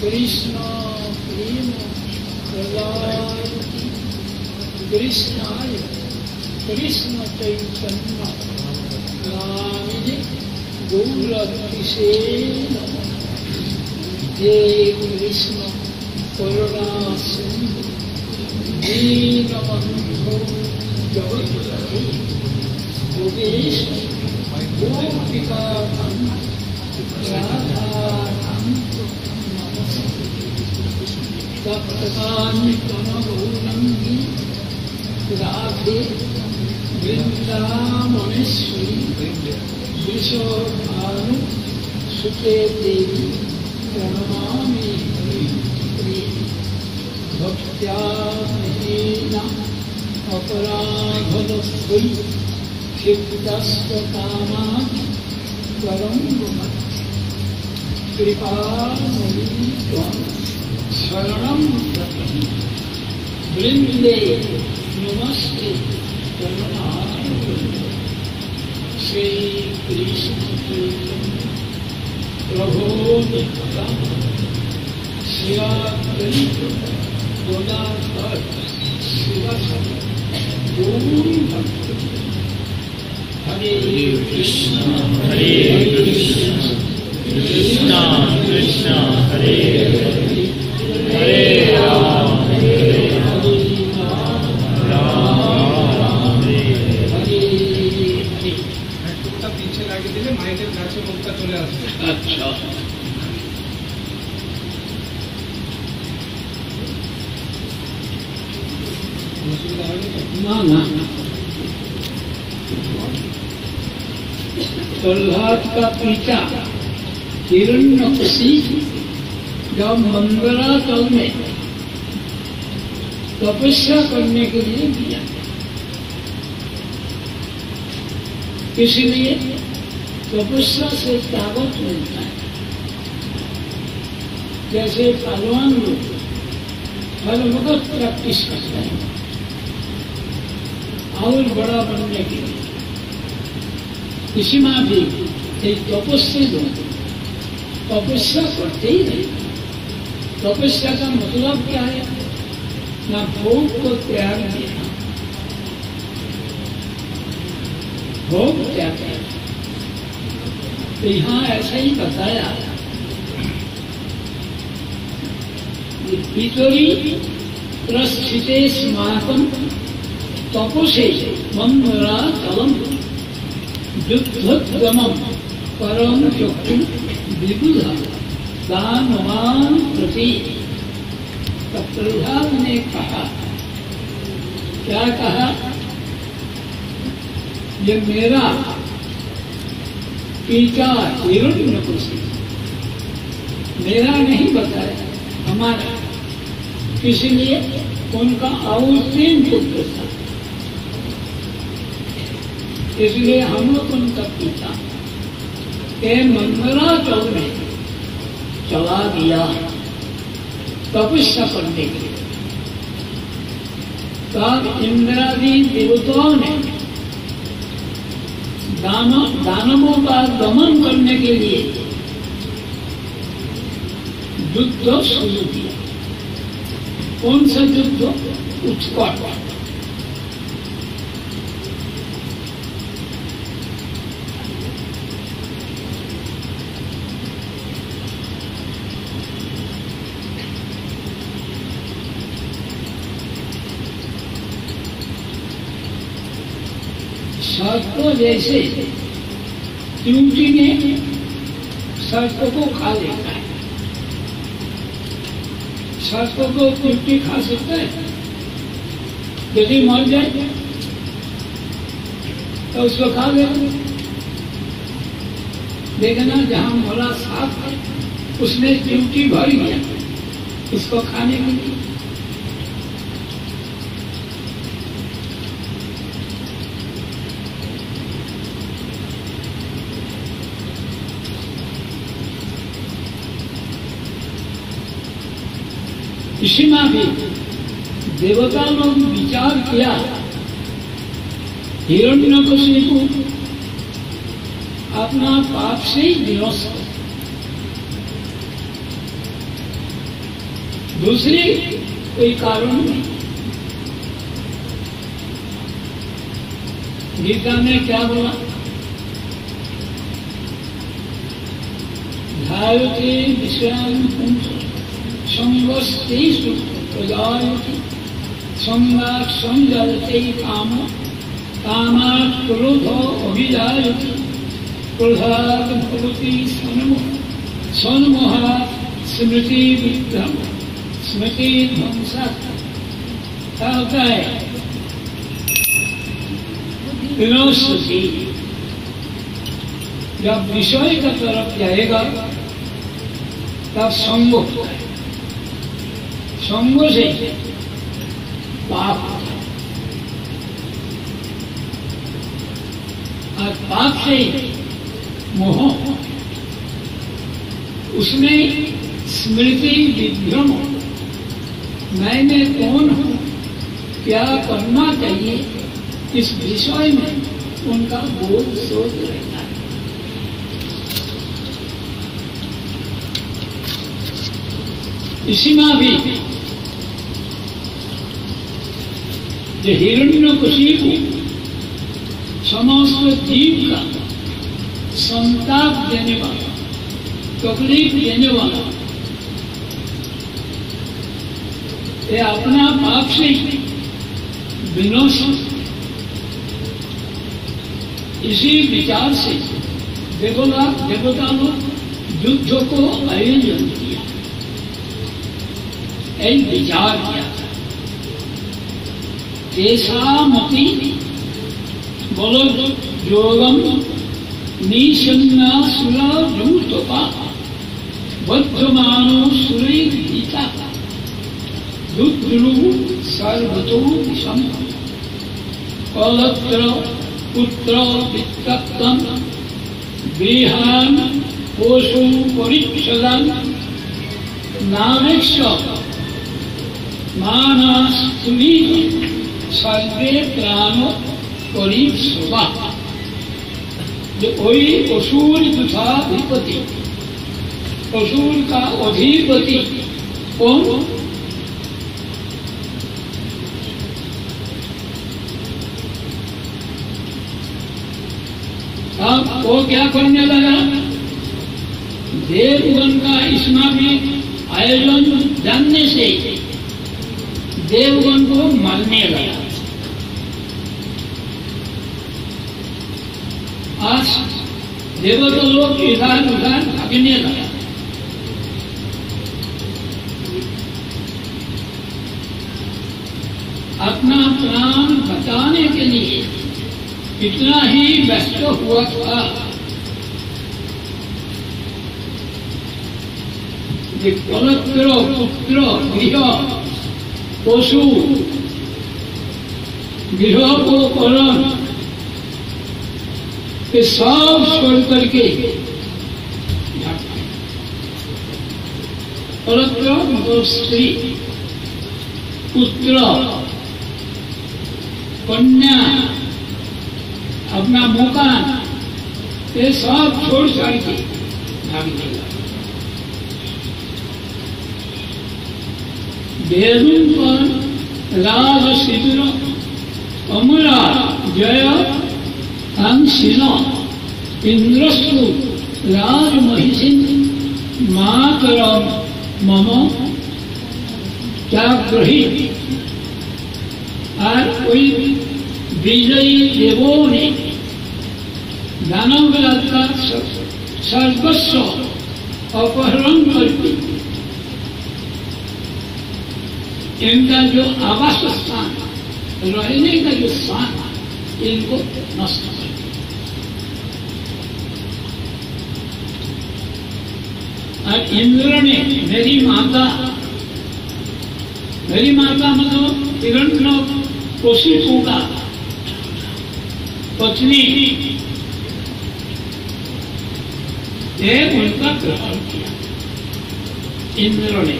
कृष्ण प्रेम कृष्णाय कृष्ण चैतन्य नामिने गौरतिसे हे कृष्ण करुणा सिंधु दीनबन्धो जगद्पते गोपेश गोपिकाकान्त राधाकान्त सप्तकान्त-गौरंगी राधे वृंदावनेश्वरी विश्वभानु सुते देवी प्रणमामि भक्त्या महीना अपराधवै क्षिप्तस्वकामानि परं कृपामयि शरणं प्रपद्ये वृंदे नमस्ते करुणाकरे श्री कृष्ण प्रभो नित्यानंद श्री अद्वैत गदाधर शिवसदि गौरी भक्त हरे कृष्ण कृष्ण कृष्ण हरे हरे राम पीछे लागे दिले माइकेर काছে মুখটা চলে আসবে। আচ্ছা ना ना प्रहलाद का पिता हिरण्यकशिपु जब मंदराचल में तपस्या करने के लिए दिया, इसलिए तपस्या से ताकत मिलता है। जैसे पहलवान लोग हर वक्त प्रैक्टिस करते हैं और बड़ा बनने के लिए, इसी में भी एक तपस्वी लोग तपस्या करते ही नहीं। तपस्या का मतलब क्या है? ना भोग को त्याग देना, भोग त्याग देना। तो यहाँ ऐसा ही बताया, पितरी प्रस्थिते स्माकं तपसे मंदराचलं युद्धोद्गमं परम चक्षु विबुधा दानवान प्रति। प्रहलाद ने कहा, क्या कहा? ये मेरा पिता हिरण्यकशिपु, मेरा नहीं बताया, हमारा। इसलिए उनका और 3 पुत्र था, इसलिए हम लोग उनका पिता के मंदराचल में चला गया तपस्या करने के लिए। तब इंद्रादि देवताओं ने दानवों का दमन करने के लिए युद्ध शुरू किया। कौन सा युद्ध? उत्कट। सर्प जैसे चूंटी ने सर्प को खा लेता है। सर्प को चूंटी खा सकता है? यदि मर जाए तो उसको खा लेगा। देखना जहाँ मरा सांप है उसने ड्यूटी भर लिया उसको खाने के लिए। इसी में भी देवता लोग विचार किया हिरण्यकशिपु अपना पाप से ही विनाश कर, दूसरी कोई कारण नहीं। गीता में क्या बोला? ध्यायते विषयान् पुंस संगस्तेषु प्रजायते संगात् संजायते काम कामात् क्रोधो अभिजायते क्रोधात् भवति सन्मोहात् स्मृति विभ्रम स्मृति ध्वंसात्। क्या होता है? विनाशि जब विषय का तरफ जाएगा तब संग होता है, संग से पाप होता है और पाप से मोह, उसमें स्मृति विभ्रम, मैं कौन हूं, क्या करना चाहिए, इस विषय में उनका बोध सोच रहता है। इसी में भी जो हिरण्यकशिपु समस्त जीव का संताप देने वाला, तकलीफ देने वाला, ये अपना पाप से विनाश। इसी विचार से देवता लोग युद्ध को आयोजन किया, एक विचार किया था। तेषामपि बलो योगम निसन्नासुरा जूतपा बद्धमानो सुरैर्गीता रुद्रु सर्वतो विषम कलत्र पुत्र वित्तम गृहान पोषो परिक्षदन नामेक्ष मानस्तुली सर्वे प्राणो परिक्षुवा। जो कोई असुर तथा अधिपति, असुर का अधिपति कौन? अब वो क्या करने लगा? देवगण का इसमें भी आयोजन जानने से देवगण को मारने लगा। आज देवता लोग इधर उधर भागने लगा। अपना प्राण बचाने के लिए इतना ही व्यस्त हुआ था कि पलत्र पुत्र गृह पशु गृह को करण ये सब छोड़ करके पलत्र मतलब स्त्री, पुत्र, कन्या, अपना मकान, ये सब छोड़ छाड़ के भागने लगा। बेरुन पर राज शिविर अमरा जय अंशिन इंद्रस्तु राज महिषिन मातरम मम त्याग्रही। और कोई विजयी देवों ने दानवराज का सर्वस्व अपहरण करके इनका जो आवास स्थान, रहने का जो स्थान, इनको नष्ट कर। और इंद्र ने मेरी माता मतलब हिरण्यकशिपु का पत्नी ये उनका ग्रहण किया इंद्र ने।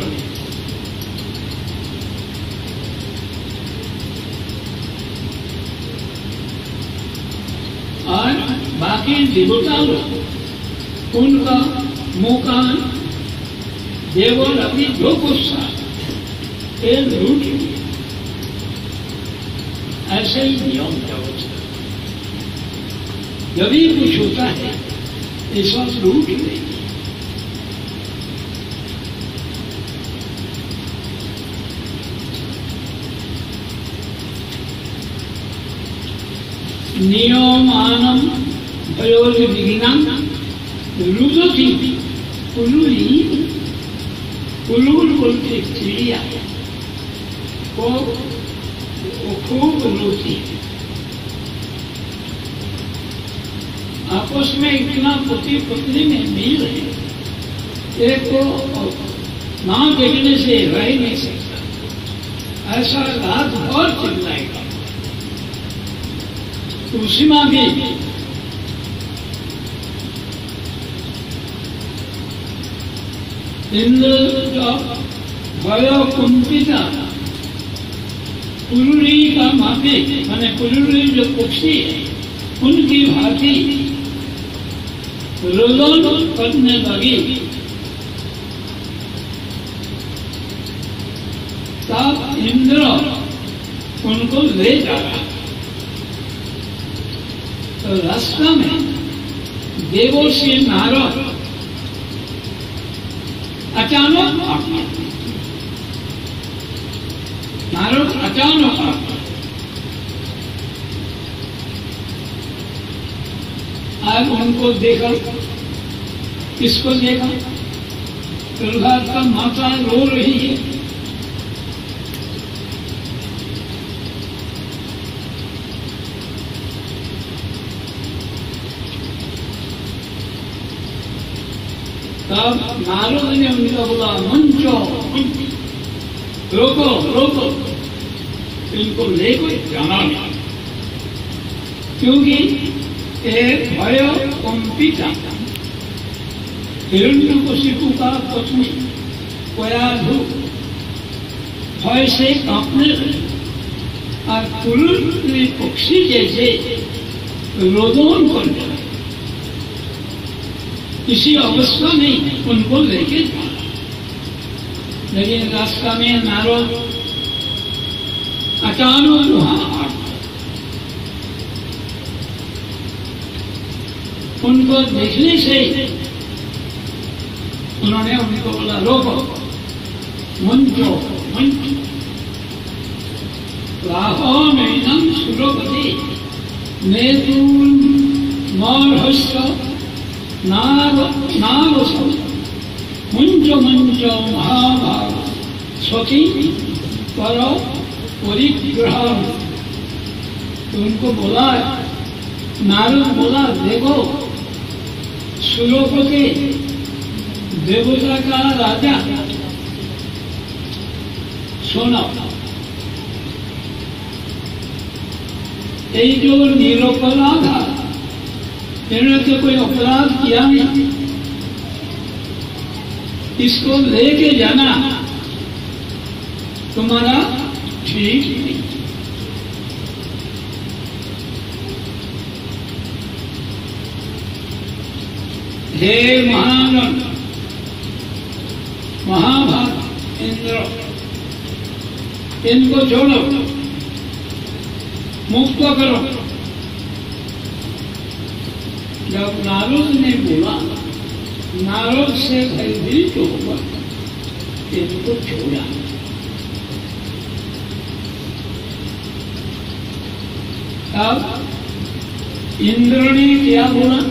और बाकी देवता लोग उनका मुकान देवर अभी जो कुछ था लूट लिया। ऐसे ही नियम व्यवस्था जब भी कुछ होता है ये सब लूट लेंगे। नियमानम भयोर्विघ्नं रुदति उलूल बोलते चिड़िया को खूब रोती है। आपस में इतना पति पत्नी में मिल रहे एक को ना देखने से रह नहीं सकता, ऐसा रात भर चिल्लाएगा। उसी में भी इंद्र का भय कुंपिता पुरुरी का मापे माने पुरुरी जो पक्षी है उनकी भांति रोदन करने लगी। तब इंद्र उनको ले जा रहा। तो रास्ता में देवों से नारद अचानक आज उनको देखा। किसको देखा? प्रहलाद का माता रो रही है। तब नारद ने उनका बोला मंचो रोको इनको लेकर जाना नहीं, क्योंकि एक भय कंपिता हिरण्यकशिपु का पत्नी कोयाधु भय से कांपने लगी और पुरुष पक्षी जैसे रोदन करने लगे। इसी अवस्था में उनको लेके जाना। लेकिन रास्ता में नारद अचानक वहां आ गए। उनको देखने से उन्होंने उनको बोला रोको मंचो राहो नैनम सुरोपति नेतून मौर्हस्य नावसौ मंचो महाभाग स्वती करो परिग्रह। तो उनको बोला, नारद बोला देखो सुलोपति देवता का राजा सुनो, ये जो निरपराध है इन्होंने तो कोई अपराध किया नहीं, इसको लेके जाना तुम्हारा ठीक नहीं। हे महाभाग इंद्र, इनको छोड़ो, मुक्त करो। जब नारद ने बोला, नारद से भयभीत होगा, इनको छोड़ा। अब इंद्र ने क्या बोला?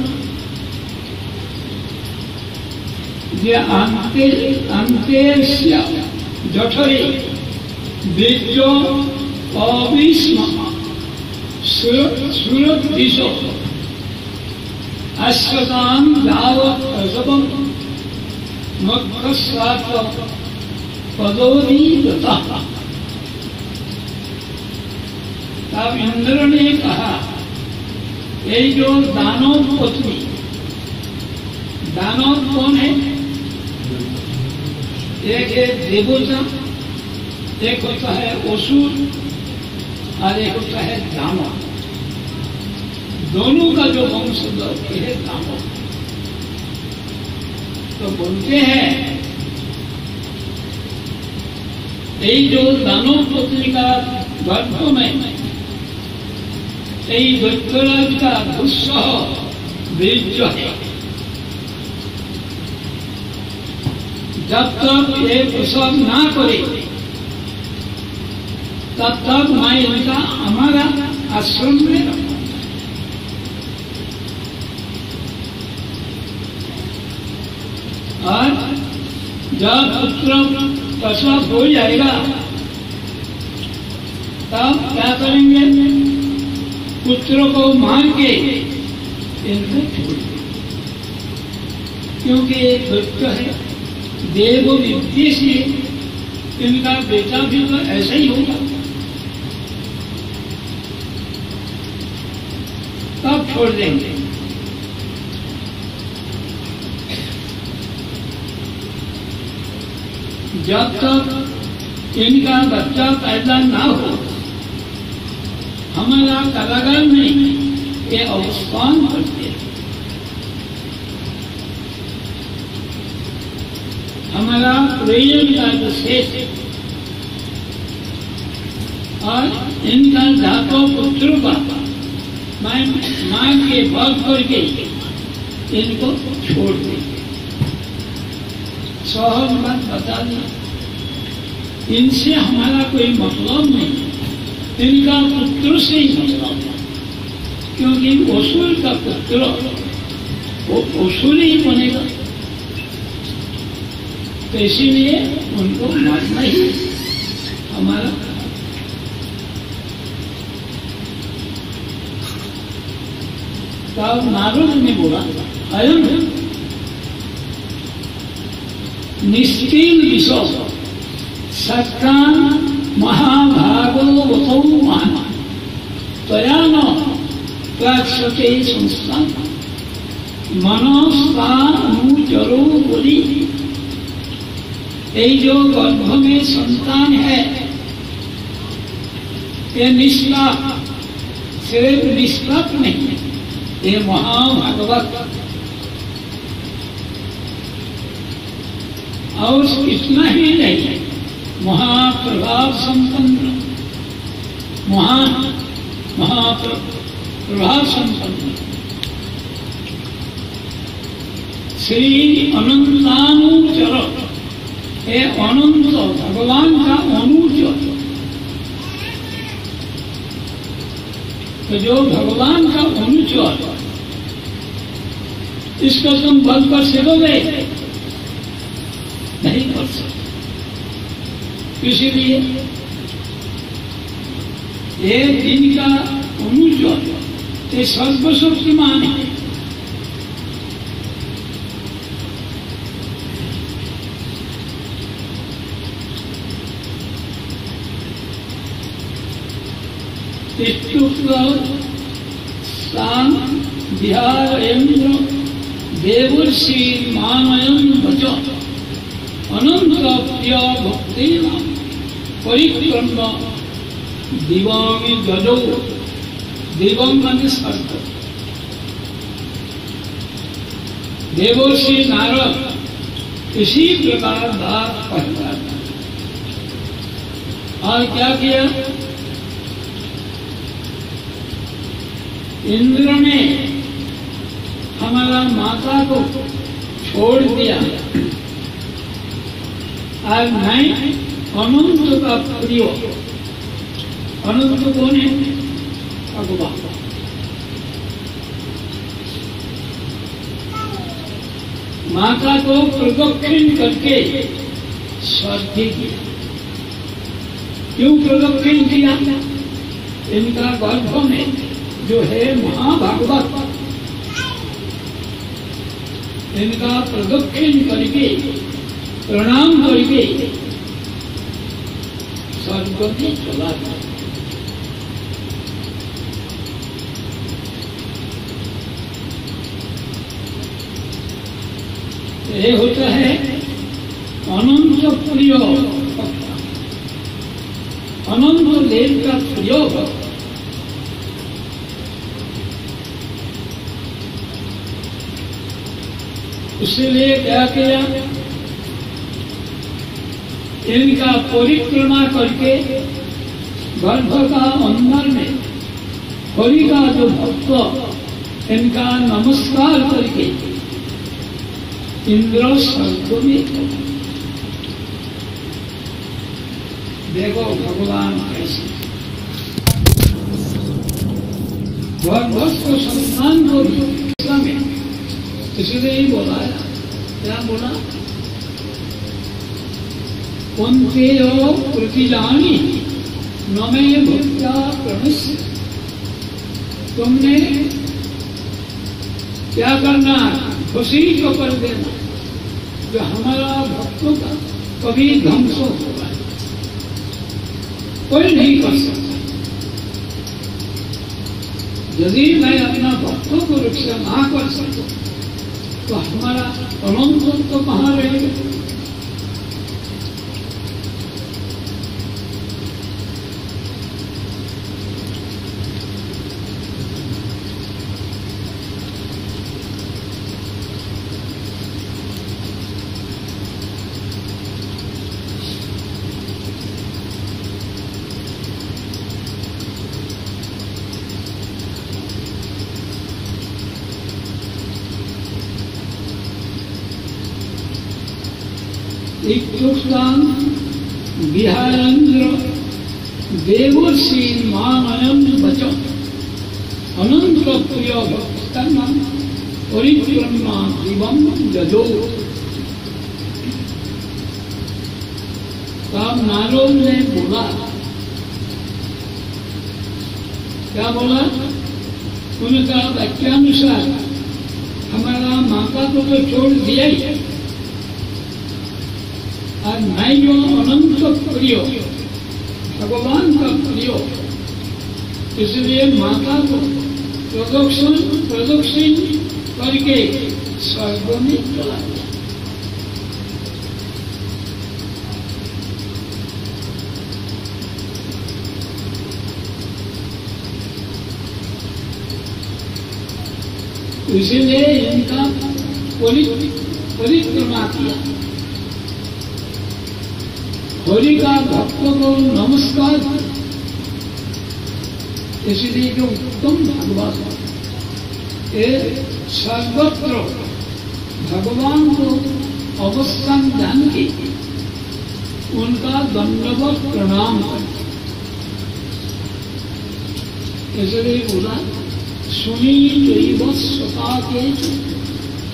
अंते जठरे बीजो अविस्म सुरद्दिशो अश्वतां यावत् प्रसवं मत्स्वात पदोदीगता। तब इंद्र ने कहा, ये जो दानव पत्नी, दानव कौन है? एक है देवता, एक होता है असुर और एक होता है दानव। दोनों का जो वंशधर है दानव। तो बोलते हैं यही जो दानव पत्नी का गर्भ में यही दैत्यराज का दुस्सह बीज है। जब तक ये प्रसव ना करे तब तक मैं इनका हमारा आश्रम में रखूं। और जब पुत्र प्रसव हो जाएगा तब क्या करेंगे? पुत्र को मार के इनको छोड़ दें, क्योंकि एक दैत्य है, देव विद्या से इनका बेटा भी तो ऐसा ही होगा। तब छोड़ देंगे। जब तक इनका बच्चा पैदा ना हो, हमारा कारागार में ये अवस्थान करते हैं। हमारा प्रयोजन का विशेष और इनका जातो पुत्रों का मैं मां के बल करके इनको छोड़ देंगे। सहज बात बता दिया, इनसे हमारा कोई मतलब नहीं, इनका पुत्र से ही मतलब है, क्योंकि असुर का पुत्र वो असुर ही बनेगा। तो इसीलिए उनको मारना ही हमारा। तब नारद ने बोला, अयम निश्चिल विश्व सत्कान महाभागवतौ मान त्वया न प्राक्षते संस्थान मनस्तानुचरो बोली। ये जो गर्भ में संतान है ये निष्पाप, सिर्फ निष्पाप नहीं, ये महाभागवत और इतना ही नहीं, महाप्रभाव संपन्न, महाप्रभाव संपन्न श्री अनंतानुचर, ये अनंत भगवान का अनुचर। तो जो भगवान का अनुचर, इसको तुम बल पर सिलोगे नहीं कर सकते। इसीलिए ये जिनका अनुचर ये सर्वशक्तिमान है। स्थान विहारेन्द्र देवर्षि मानयन भज अनंत प्रिय भक्ति परिक्रम्य दिवामी जजो। दिवम माने स्वर्ग। देवर्षि नारद इसी प्रकार बात कहता था। और क्या किया? इंद्र ने हमारा माता को छोड़ दिया और मैं अनंत का प्रिय। अनंत कौन है? भगवान। माता को प्रदक्षिण करके स्वर्ग किया। क्यों प्रदक्षिण किया? इनका गर्भ में जो है महाभागवत, इनका प्रदक्षिण करके प्रणाम करके स्वर्ग में चला गया। ये होता है अनंत प्रिय भक्त, अनंत देव का प्रिय भक्त। इसलिए क्या किया, इनका परिक्रमा करके गर्भ का अंदर में हरि का जो भक्त इनका नमस्कार करके इंद्र स्वर्ग में। देखो भगवान कैसे गर्भ को सम्मान को भी, इसलिए ही बोला, क्या बोला, कुंतेयो प्रतिजानी न में भक्त्या प्रणश्य। तुमने क्या करना, खुशी को कर देना जो हमारा भक्तों का कभी ध्वंस होगा, कोई नहीं कर सकता। यदि मैं अपना भक्तों को रक्षा ना कर सकूं तो हमारा अनंत तो कहाँ रहेगा। इत्युक्तान् विहारेन्द्र देवर्षि मामयं वचः अनंत प्रिय भक्तं परिक्रम्य दिवं जजो। तब नारद ने बोला, क्या बोला, उनका वाक्यानुसार हमारा माता को तो छोड़ दिया ही, और मैं जो अनंत प्रिय भगवान का प्रिय, इसलिए माता को प्रदक्षिण करके स्वर्ग में चला गया। इसीलिए इनका परिक्रमा किया, हरि का भक्तों को नमस्कार। इसलिए जो उत्तम भागवत ये सर्वत्र भगवान को अवस्थान जान के उनका दंडवत प्रणाम करते। इसलिए बोला, सुनी जैव स्वता के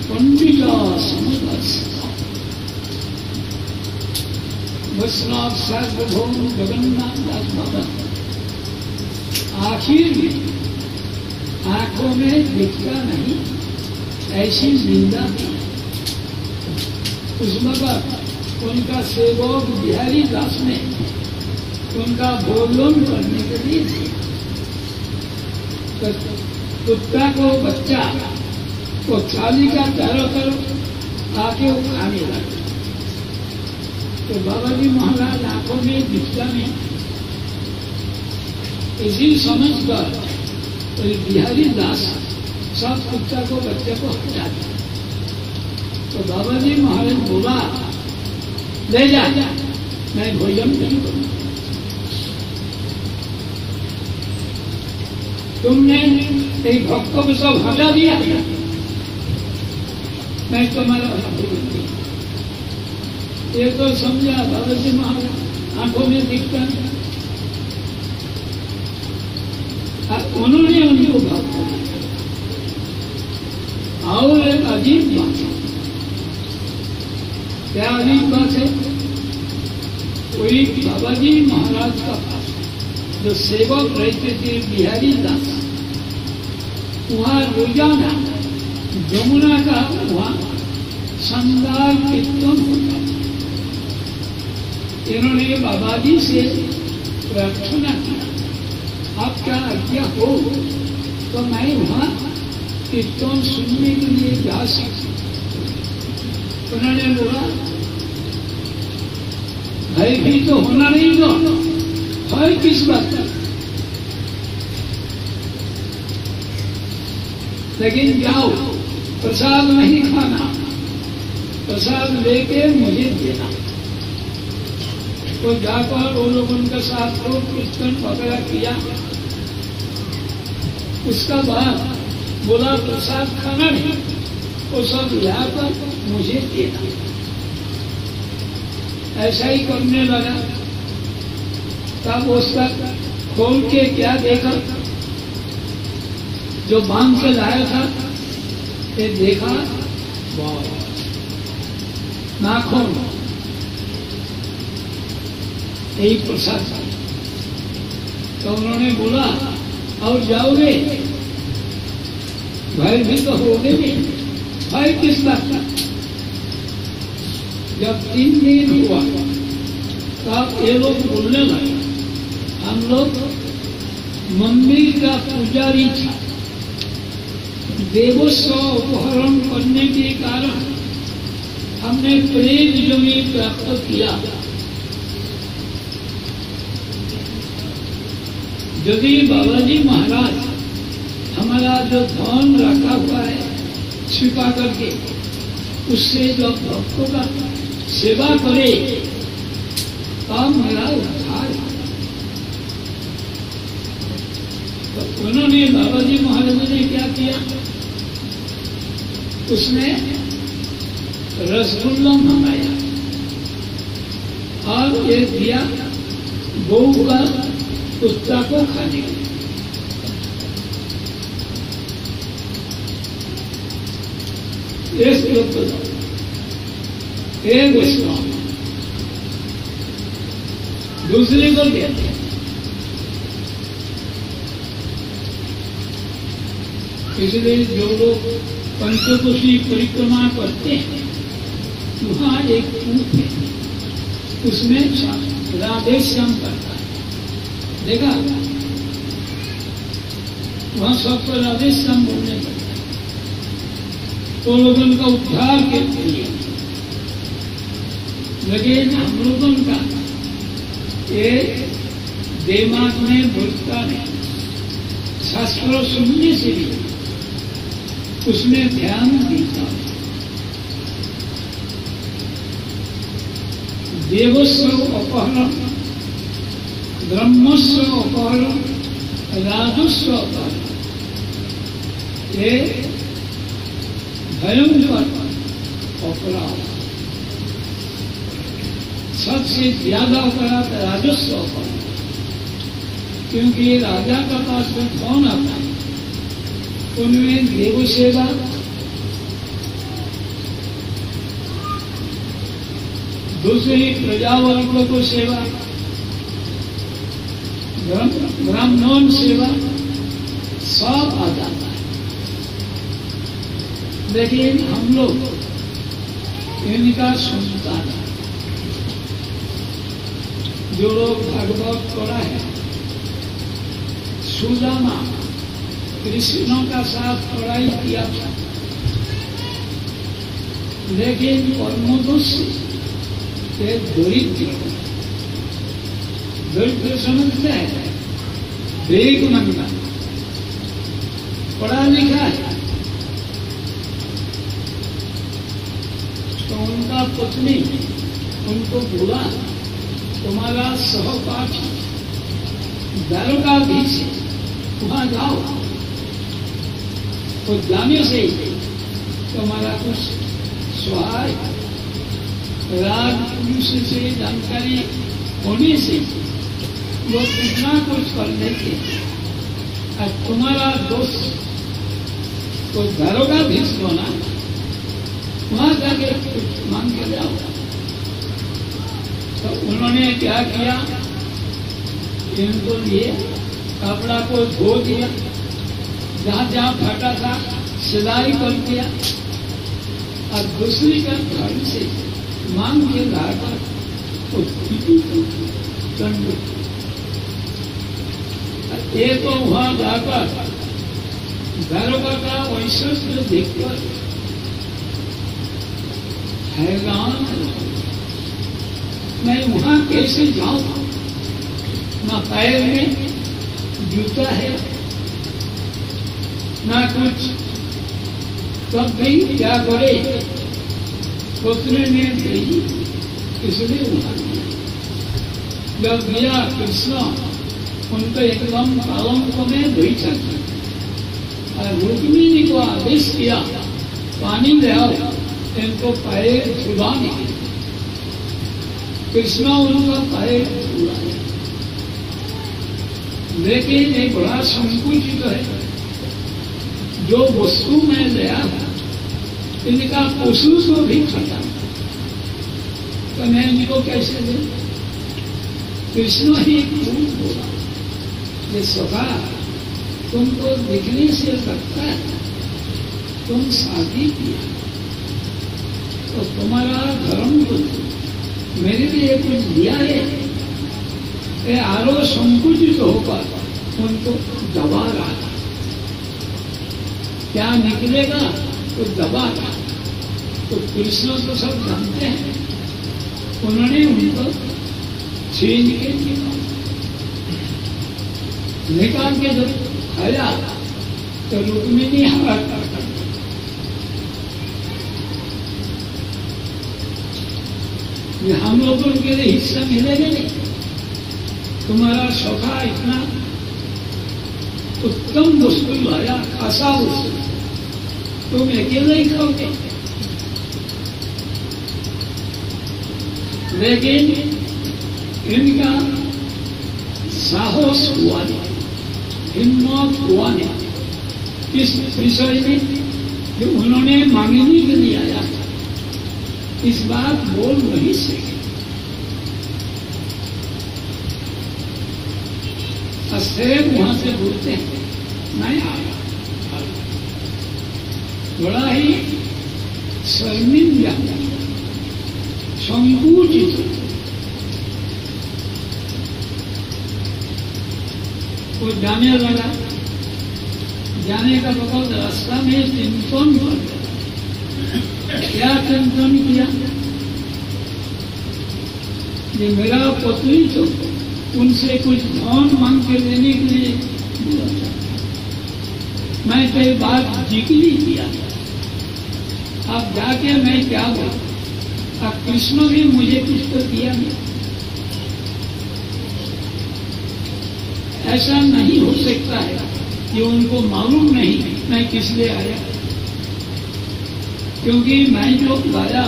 पंडिता समदर्शिता वैष्णव सार्वभौम जगन्नाथ दास बाबा आखिर में आंखों में दिखता नहीं, ऐसी निंदा की। उस वक्त उनका सेवक बिहारी दास ने उनका बोलन करने के लिए कुत्ता को बच्चा को थाली का चारों तरफ आके वो खाने लगा। तो बाबा जी महाराज आंखों में दिखता नहीं, इसी समझ कर तो बिहारी दास सब कुत्ता को बच्चे को हटा दिया। तो बाबा जी महाराज बोला, ले जा, मैं भोजन नहीं करूंगा। तुमने एक भक्तों को सब हटा दिया, मैं तुम्हारा भोजन नहीं। ये तो समझा बाबा जी महाराज आंखों में दिखता नहीं। उन्होंने उनको भक्त और एक अजीब बात, क्या अजीब बात है, कोई बाबा जी महाराज का जो सेवक रहते थे बिहारी दास, वहां रोजाना यमुना का वहां शानदार कीर्तन होता। इन्होंने बाबा जी से प्रार्थना किया, आप क्या आज्ञा हो तो मैं वहां कीर्तन सुनने के लिए जा सकती। उन्होंने बोला भय भी तो होना नहीं दो, भय किस बात का, लेकिन जाओ प्रसाद नहीं खाना, प्रसाद लेके मुझे देना। तो जाकर वो लोग उनके साथ लोग कीर्तन वगैरह किया। उसका बाद बोला प्रसाद खाना नहीं, वो सब लाकर मुझे देना। ऐसा ही करने लगा। तब उसका खोल के क्या देखा, जो बांध के लाया था ये देखा, नाखून, यही प्रसाद था। तो उन्होंने बोला और जाओगे, भय भी तो होगे नहीं, भय किस बात का। जब 3 दिन हुआ तब ये लोग बोलने लगे, हम लोग मंदिर का पुजारी था, देवस्व अपहरण करने के कारण हमने प्रेत जमी प्राप्त किया। यदि बाबाजी महाराज हमारा जो धन रखा हुआ है छिपा करके, उससे जो भक्तों का सेवा करे तब मेरा उद्धार। तो उन्होंने बाबाजी महाराज ने क्या किया, उसने रसगुल्ला मंगाया और ये दिया गौ का कुत्ता को खाने के। एक उसको दूसरे को देते। इसलिए जो लोग पंचकोशी परिक्रमा करते हैं, वहां एक कूप है, उसमें राधे श्याम करता है, देखा वहां सबको राधे श्याम बोलने लगता है। तो लोगों का उद्धार के लिए, लेकिन हम लोगों का ये दिमाग में घुसता नहीं। शास्त्र सुनने से भी उसमें ध्यान देता है। देवस्व अपहरण, ब्रह्मस्व अपहरण, राजस्व अपहरण, ये भयंकर अपराध। सबसे ज्यादा अपराध राजस्व अपहरण, क्योंकि राजा का पास में कौन आता है, उनमें देव सेवा, दूसरी प्रजावर्ग को सेवा, ब्राह्मण सेवा सब आ जाता है। लेकिन हम लोग इनका सुनता है। जो लोग भागवत पढ़ा है, सुदामा कृष्ण का साथ पढ़ाई किया था, लेकिन कर्मदोष से दरिद्र समझते हैं, वेग मंगा, पढ़ा लिखा है। तो उनका पत्नी उनको बोला, तुम्हारा सहपाठी दारोगाधीश है, वहां जाओ। तो जाने से तुम्हारा कुछ सहाय, राज पुलिस से जानकारी होने से वो कितना कुछ कर लेते। और तुम्हारा दोस्त तो दारोगाधीश होना, वहां जाके कुछ मांग के जाओ। तो उन्होंने क्या किया, इनको लिए कपड़ा को धो दिया, जहां जहां फटा था सिलाई कर दिया, और दूसरी का घर से मांग के लाकर तो स्थिति दंड। ये तो वहां जाकर गर्भ का वैशिष्ट देखकर हैरान, मैं वहां कैसे जाऊं? ना पैर में जूता है ना कुछ, तब भी क्या करे? पुत्र ने भेजी, इसलिए वहां जब गया कृष्ण उनको एकदम पालंक में बैठा और रुक्मिणी को आदेश किया पानी ले आओ, इनको पैर छुड़ाने। कृष्ण उनका पैर छुड़ाया, लेकिन एक बड़ा संकुचित है, जो वस्तु में लिया इनका पशु को भी खाता, तो मैं इनको कैसे दे? कृष्ण ही खूब बोला, ये सभा तुमको दिखने से लगता है तुम शादी किया तो तुम्हारा धर्म को मेरे लिए कुछ दिया है, ये आरो संकुचित होकर उनको दबा रहा, क्या निकलेगा तो दबा रहा। तो कृष्ण तो सब जानते हैं, उन्होंने उनको छीन के निकाल के जब खाया तो रुक्मिणी हाथ कर ये हम लोगों के लिए हिस्सा मिलेगा नहीं। तुम्हारा सखा इतना उत्तम वस्तु लाया, खासा वस्तु, तुम अकेले ही खाओगे। लेकिन इनका साहस हुआ नहीं, हिम्मत हुआ नहीं इस विषय में जो उन्होंने मांगने के लिए आया था, इस बात बोल नहीं सके। अस्थिर वहां से बोलते हैं मैं आया, बड़ा ही शर्मिंदा संकुचित, वो जाने लगा। जाने का बहुत रास्ता में चिंतन कर गया। क्या चिंतन किया? ये मेरा पत्नी तो उनसे कुछ धन मांग के देने के लिए बोला था, मैं कई बात जिक्री किया, अब जाके मैं क्या बोलूं? अब कृष्ण भी मुझे कुछ तो दिया नहीं। ऐसा नहीं हो सकता है कि उनको मालूम नहीं मैं किस लिए आया, क्योंकि मैं जो लाया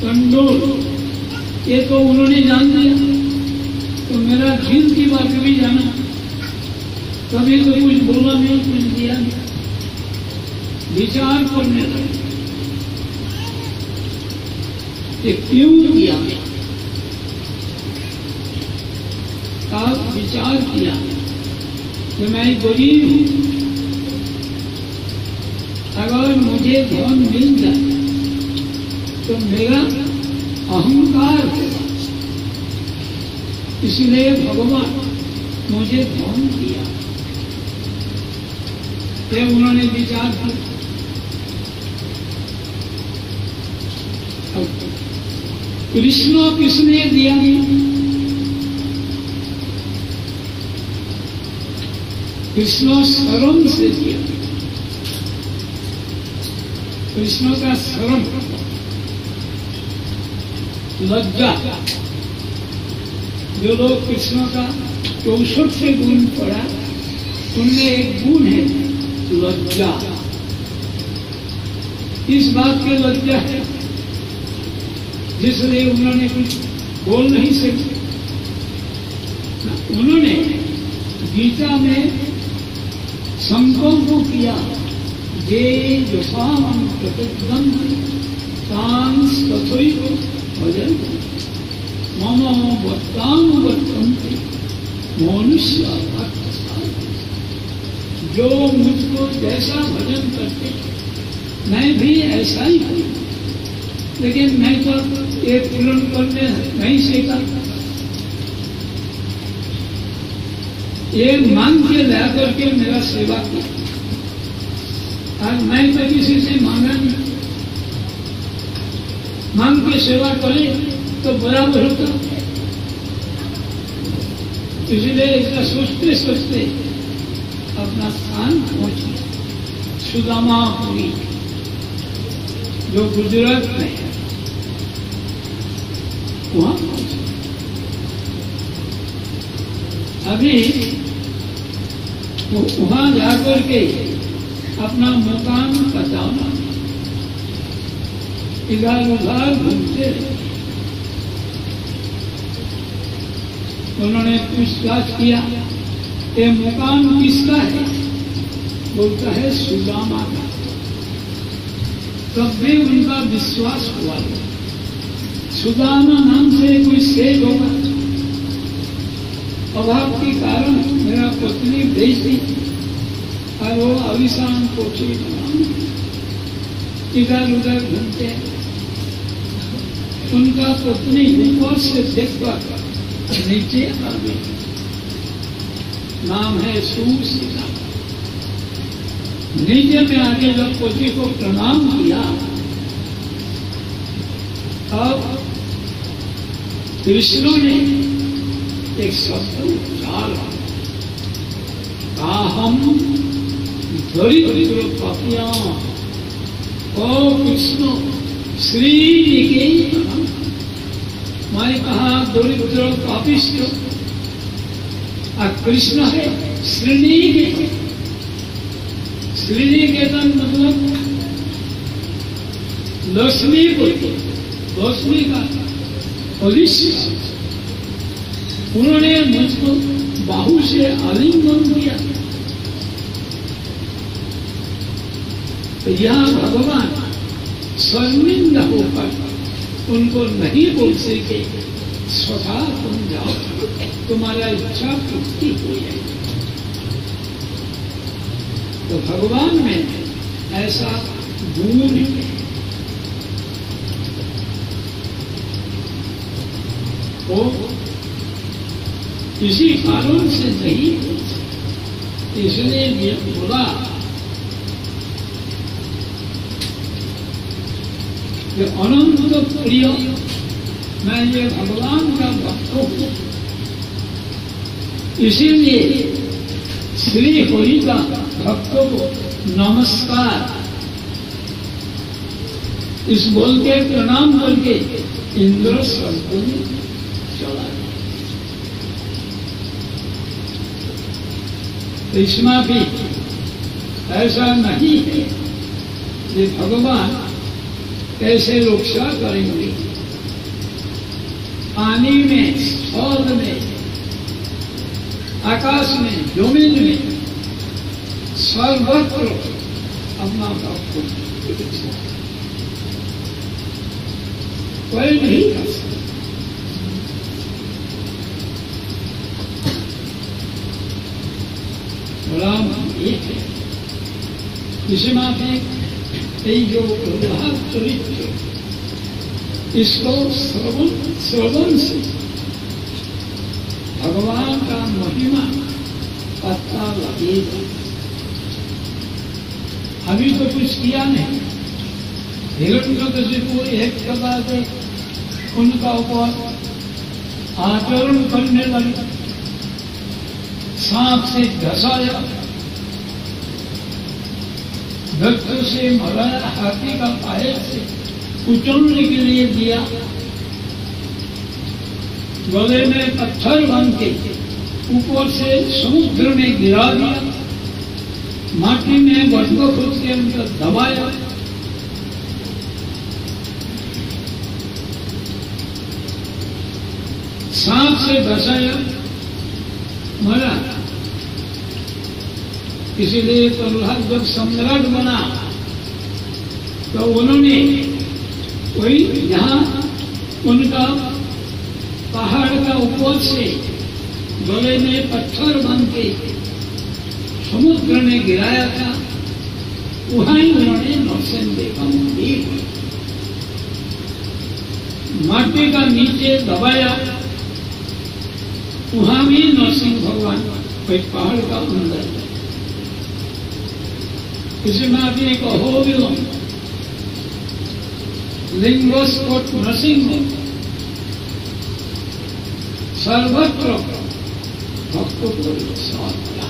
कंडोल ये तो उन्होंने जान लिया, तो मेरा दिल की बात भी जाना, कभी तो कुछ बोला नहीं, कुछ दिया नहीं। विचार करने लगे कि क्यों किया। अब विचार किया कि मैं गरीब हूं, अगर मुझे धन मिल जाए तो मेरा अहंकार होगा, इसलिए भगवान मुझे धन दिया। ये उन्होंने विचार किया। कृष्ण किसने दिया? कृष्ण शर्म से दिया। कृष्ण का शर्म, लज्जा, जो लोग कृष्ण का 64 गुण पढ़ा उनमें एक गुण है लज्जा। इस बात की लज्जा है जिसलिए उन्होंने कुछ बोल नहीं सके। उन्होंने गीता में संकल्प किया, जे यथाम प्रतिबंध तांस तथैव भजन मम वर्तानुवर्तन्ते मनुष्य। जो मुझको जैसा भजन करते मैं भी ऐसा ही हूं, लेकिन मैं तो ये पूर्ण करने नहीं सीखा। ये मांग के ला करके मेरा सेवा किया, और मैं तो किसी से मांगा नहीं। मांग के सेवा करे तो बराबर होता। इसलिए ऐसा सोचते सोचते अपना स्थान पहुंचे सुदामापुरी, जो गुजरात में है, वहां पहुंचे। अभी वहां जाकर के अपना मकान बचाना, इधर उधर घूमते रहे। उन्होंने पूछताछ किया, ये मकान किसका है? बोलता है सुदामा का। तब भी उनका विश्वास हुआ, सुदामा नाम से कोई सेठ होगा। अभाव के कारण मेरा पत्नी भेज दी, और वो अभिशान कोठी इधर उधर घूमते। उनका पत्नी ऊपर से देखकर नीचे आ गई। नाम है सुसीता। नीचे में आके जब पति को प्रणाम किया, अब कृष्ण ने एक शब्द उच्चारा, हम दरिद्र पापियां, ओ कृष्ण श्री निकेतन। मैं कहा दरिद्र पापिष्ट, और कृष्ण है श्रीनिकेतन। श्रीनिकेतन मतलब लक्ष्मी बोलते, लक्ष्मी का भविष्य। उन्होंने मुझको बाहु से आलिंगन किया। तो यह भगवान शर्मिंदा होकर उनको नहीं बोल सके, स्वतः तुम जाओ, तुम्हारा इच्छा पूर्ति हो जाएगी। तो भगवान में ऐसा गुण है। वो किसी कारण से नहीं, इसलिए ये बोला कि अनंत प्रिय, मैं ये भगवान का भक्त हूं। इसीलिए श्री हरि का भक्तों को नमस्कार इस बोल के प्रणाम करके इंद्र स्वर्ग में चला गया। इसमें भी ऐसा नहीं है कि भगवान कैसे रक्षा करेंगे। पानी में, स्थल में, आकाश में, जमीन में, सर्वत्र अपना भक्त कोई नहीं कर सकता। राम एक है। इसमें भी जो प्रहलाद चरित्र, इसको श्रवण से भगवान का महिमा पता लगेगा। अभी तो कुछ किया नहीं। हिरण्यकशिपु एक प्रकार से उनका ऊपर आचरण करने लगे, सांप से घसाया, वृक्ष से मराया, हाथी का पायल से कुचलने के लिए दिया, गले में पत्थर बांध के ऊपर से समुद्र में गिरा दिया, माटी में बटुआ खोद के उनका दबाया। सांप से घसाया, मरा। इसीलिए प्रहलाद जब सम्राट बना तो उन्होंने कोई यहां उनका पहाड़ का ऊपर से गले में पत्थर बांध के समुद्र में गिराया था। वहां ही उन्होंने नरसिंह देव का मंदिर माटी का नीचे दबाया, वहां भी नरसिंह भगवान कोई पहाड़ का अंदर है। इसमें आप एक हो विलम लिंगोस्फोट नरसिंह सर्वत्र भक्तों को साथ दिया।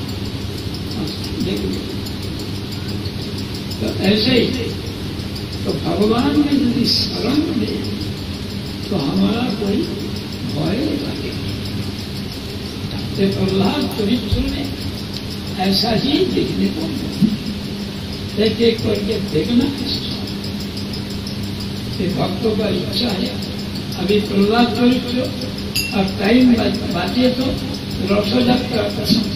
तो ऐसे ही तो भगवान में यदि शरण दे तो हमारा कोई भय लगे। प्रहलाद चरित्र में ऐसा ही देखने को मिलता। एक एक करके देखना कि भक्तों का इच्छा है। अभी प्रहलाद चरित्र और टाइम बातें तो रसोजा का प्रसंग